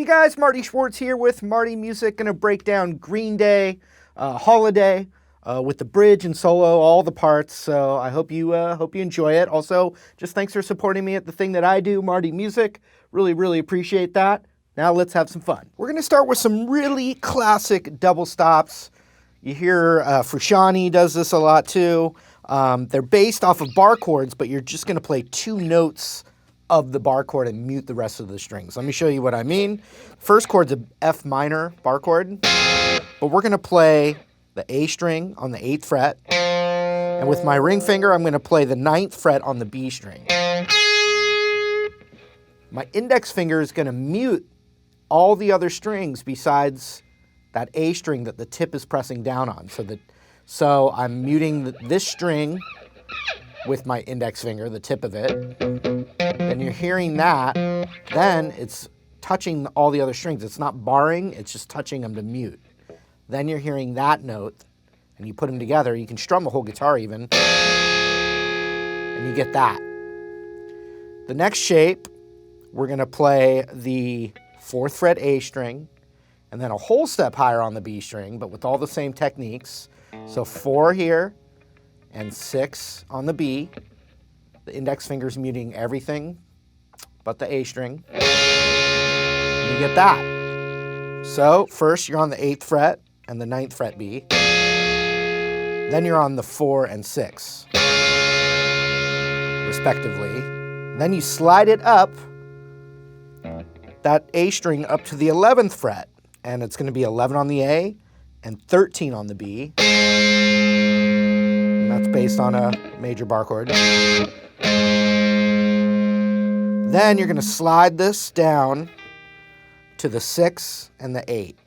guys, Marty Schwartz here with Marty Music. Gonna break down Green Day, Holiday, with the bridge and solo, all the parts. So I hope you enjoy it. Also, just thanks for supporting me at the thing that I do, Marty Music. Really appreciate that. Now let's have some fun. We're gonna start with some really classic double stops. You hear Frusciante does this a lot too. They're based off of bar chords, but you're just gonna play two notes of the bar chord and mute the rest of the strings. Let me show you what I mean. First chord's a F minor bar chord, but we're gonna play the A string on the 8th fret, and with my ring finger, I'm gonna play the 9th fret on the B string. My index finger is gonna mute all the other strings besides that A string that the tip is pressing down on. So I'm muting this string with my index finger, the tip of it. Then you're hearing that, then it's touching all the other strings. It's not barring, it's just touching them to mute. Then you're hearing that note, and you put them together. You can strum the whole guitar even, and you get that. The next shape, we're gonna play the 4th fret A string, and then a whole step higher on the B string, but with all the same techniques. So 4 here, and 6 on the B. The index finger's muting everything but the A string. And you get that. So first you're on the 8th fret and the 9th fret B. Then you're on the 4 and 6, respectively. Then you slide it up, that A string up to the 11th fret, and it's going to be 11 on the A and 13 on the B. And that's based on a major bar chord. Then you're going to slide this down to the 6 and the 8.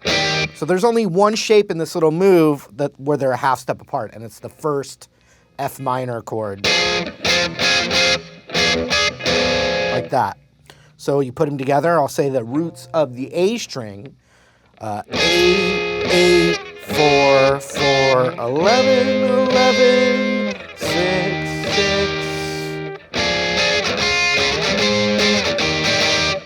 So there's only one shape in this little move where they're a half step apart, and it's the first F minor chord. Like that. So you put them together. I'll say the roots of the A string. A, 8, 4, 4, 11, 11, 6, 6.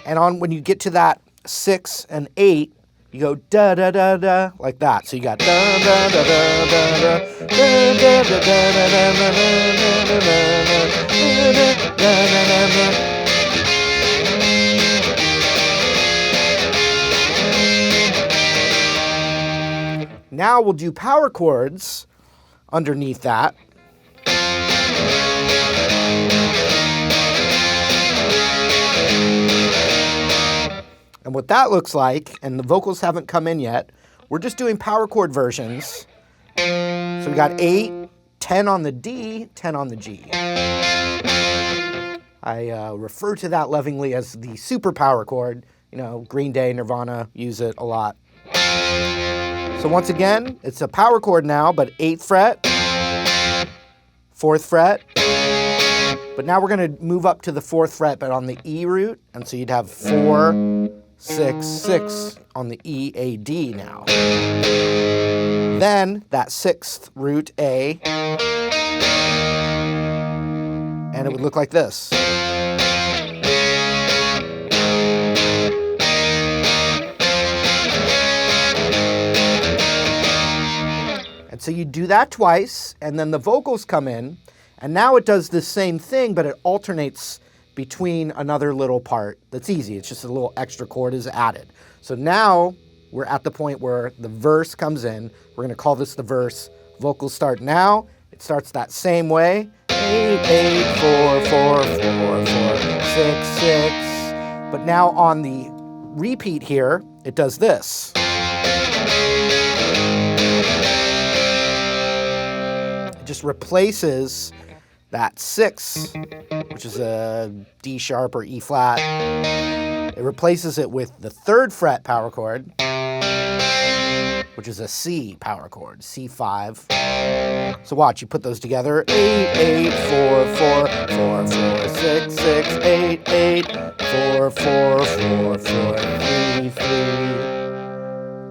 And when you get to that 6 and 8, you go da da da da like that. So you got da da da da da da da da da da da da. Now we'll do power chords underneath that. And what that looks like, and the vocals haven't come in yet, we're just doing power chord versions. So we got 8, 10 on the D, 10 on the G. I refer to that lovingly as the super power chord. You know, Green Day, Nirvana use it a lot. So once again, it's a power chord now, but 8th fret, 4th fret. But now we're gonna move up to the 4th fret, but on the E root. And so you'd have 4, 6, 6 on the E, A, D now. Then that 6th root A, and it would look like this. And so you do that twice, and then the vocals come in, and now it does the same thing, but it alternates between another little part that's easy. It's just a little extra chord is added. So now we're at the point where the verse comes in. We're gonna call this the verse. Vocals start now. It starts that same way. 8, 8, 4, 4, 4, 4, 6, 6. But now on the repeat here, it does this. It just replaces that 6, which is a D sharp or E flat. It replaces it with the 3rd fret power chord, which is a C power chord, C5. So watch, you put those together. 8, 8, 4, 4, 4, 4, 6, 6, 8, 8, 4, 4, 4, 4, 3, 3.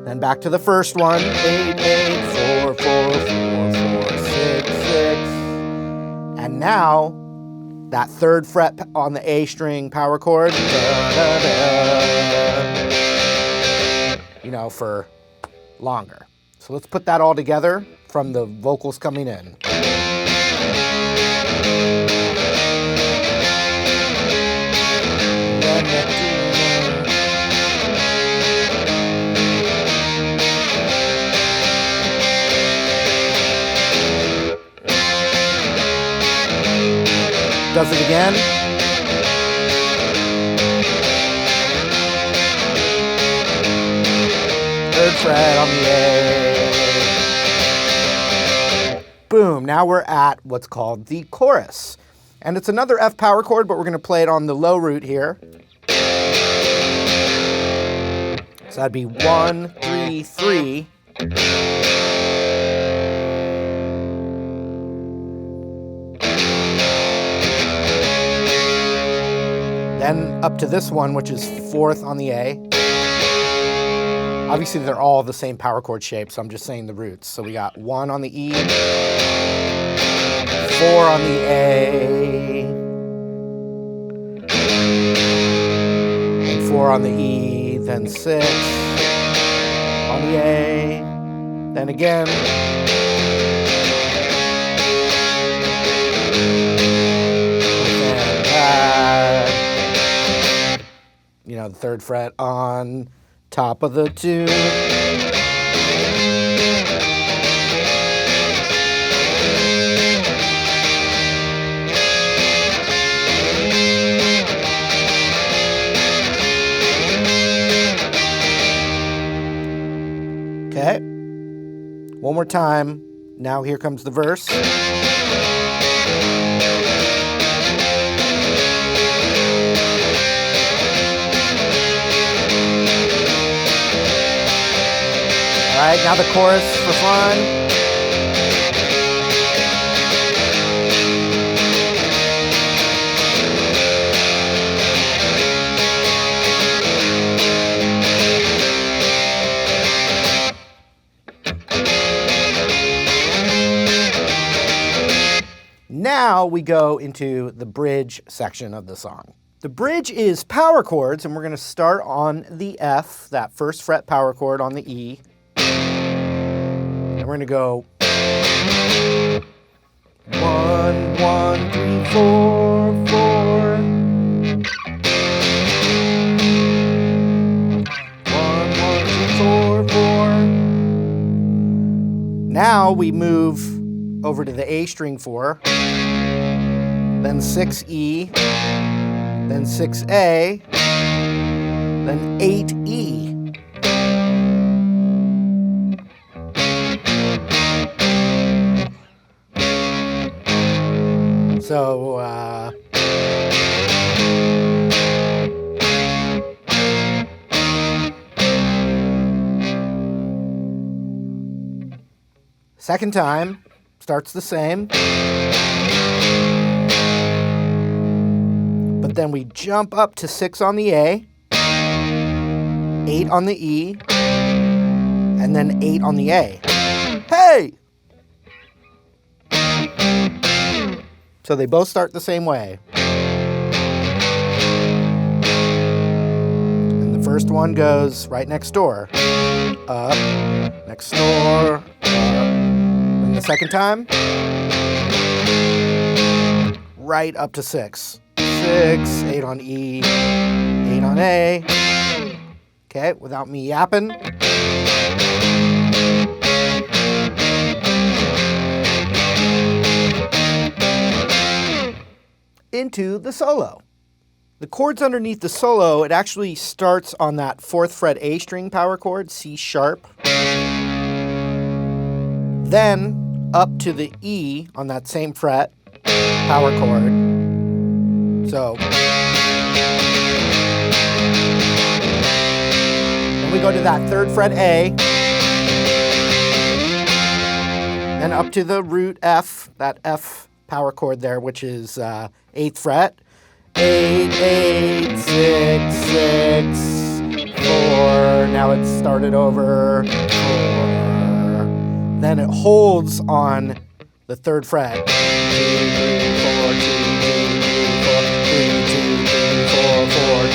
Then back to the first one. 8, 8, 4, 4, 4, 4, 6, 6. And now, that 3rd fret on the A string power chord. Da, da, da. you know, for longer. So let's put that all together from the vocals coming in. Does it again. Third fret on the A. Boom, now we're at what's called the chorus. And it's another F power chord, but we're going to play it on the low root here. So that'd be 1, 3, 3. Then up to this one, which is 4th on the A. Obviously, they're all the same power chord shape, so I'm just saying the roots. So we got 1 on the E, 4 on the A, and 4 on the E, then 6 on the A, then again. You know, the 3rd fret on top of the tune. Okay. One more time. Now here comes the verse. All right, now the chorus for fun. Now we go into the bridge section of the song. The bridge is power chords, and we're going to start on the F, that 1st fret power chord on the E. And we're going to go 1, 1, 3, 4, 4. 1, 1, 3, 4, 4. Now we move over to the A string 4, then 6E, then 6A, then 8E. So, second time, starts the same. But then we jump up to 6 on the A, 8 on the E, and then 8 on the A. Hey! So they both start the same way. And the first one goes right next door. Up, next door, up. And the second time, right up to 6. 6, 8 on E, 8 on A. Okay, without me yapping. Into the solo. The chords underneath the solo, it actually starts on that 4th fret A string power chord, C sharp. Then up to the E on that same fret, power chord. So then we go to that 3rd fret A, then up to the root F, that F power chord there, which is 8th fret. 8, 8, 6, 6, 4. Now it's started over. 4. Then it holds on the 3rd fret. 2, 3, 4, 2, 3, 4, 3, 2, 3, 4, 4, 2,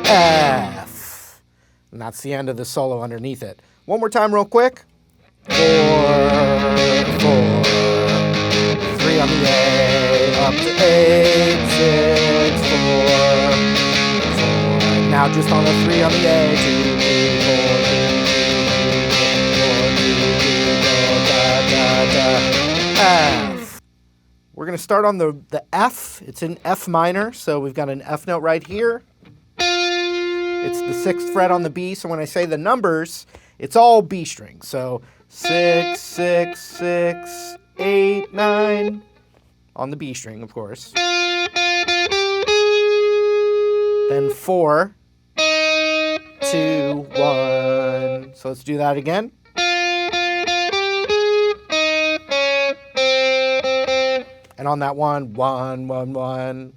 2, F. And that's the end of the solo underneath it. One more time real quick. 4, 4, 3 on the A, up to 8, 6, 4, 4. Now just on the 3 on the A, 2, 3, 4, 4, F. We're going to start on the F. It's in F minor, so we've got an F note right here. It's the 6th fret on the B, so when I say the numbers, it's all B strings. So 6, 6, 6, 8, 9 on the B string, of course. Then 4, 2, 1. So let's do that again. And on that 1, 1, 1, 1.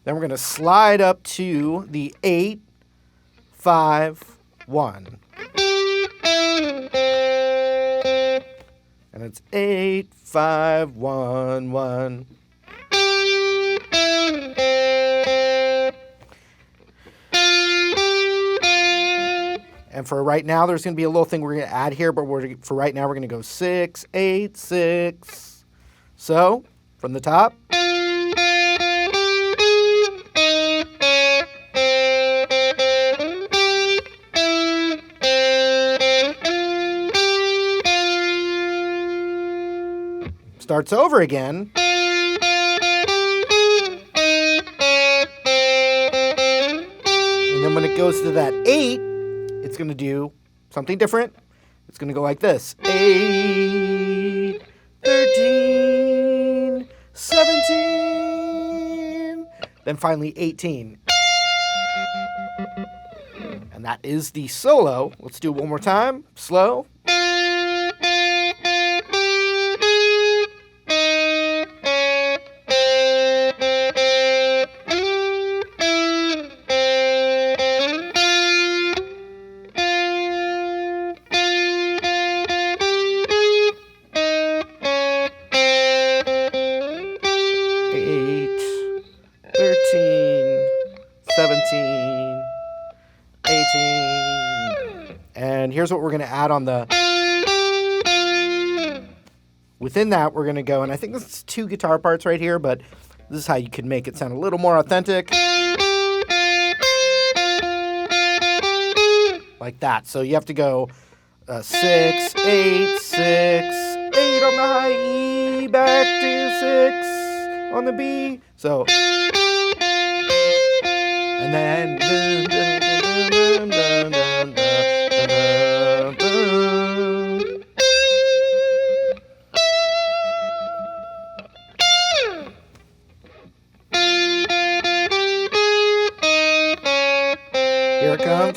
Then we're going to slide up to the 8, 5, 1. And it's 8, 5, 1, 1. And for right now, there's going to be a little thing we're going to add here, but for right now, we're going to go 6, 8, 6. So, from the top. Starts over again. And then when it goes to that 8, it's going to do something different. It's going to go like this. 8, 13, 17, then finally 18. And that is the solo. Let's do it one more time. Slow. And here's what we're going to add on the... Within that, we're going to go, and I think this is 2 guitar parts right here, but this is how you can make it sound a little more authentic. Like that. So you have to go 6, 8, 6, 8 on the high E, back to 6 on the B. So... And then... Here it comes.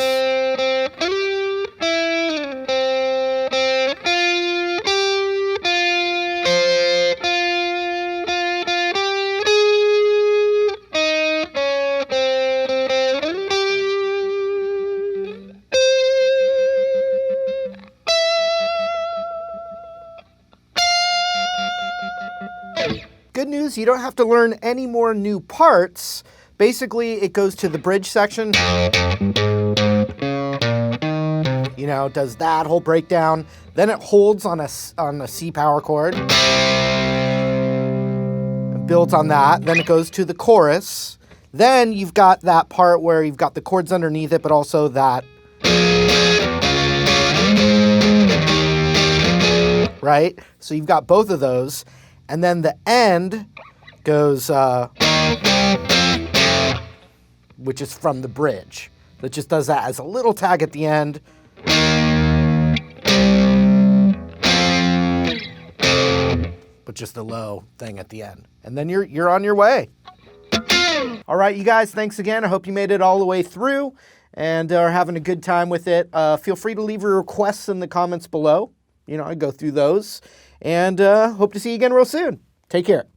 Good news, you don't have to learn any more new parts. Basically, it goes to the bridge section. You know, does that whole breakdown. Then it holds on a C power chord. It builds on that. Then it goes to the chorus. Then you've got that part where you've got the chords underneath it, but also that. Right? So you've got both of those. And then the end goes, which is from the bridge. That just does that as a little tag at the end. But just a low thing at the end. And then you're on your way. All right, you guys, thanks again. I hope you made it all the way through and are having a good time with it. Feel free to leave your requests in the comments below. You know, I go through those. And hope to see you again real soon. Take care.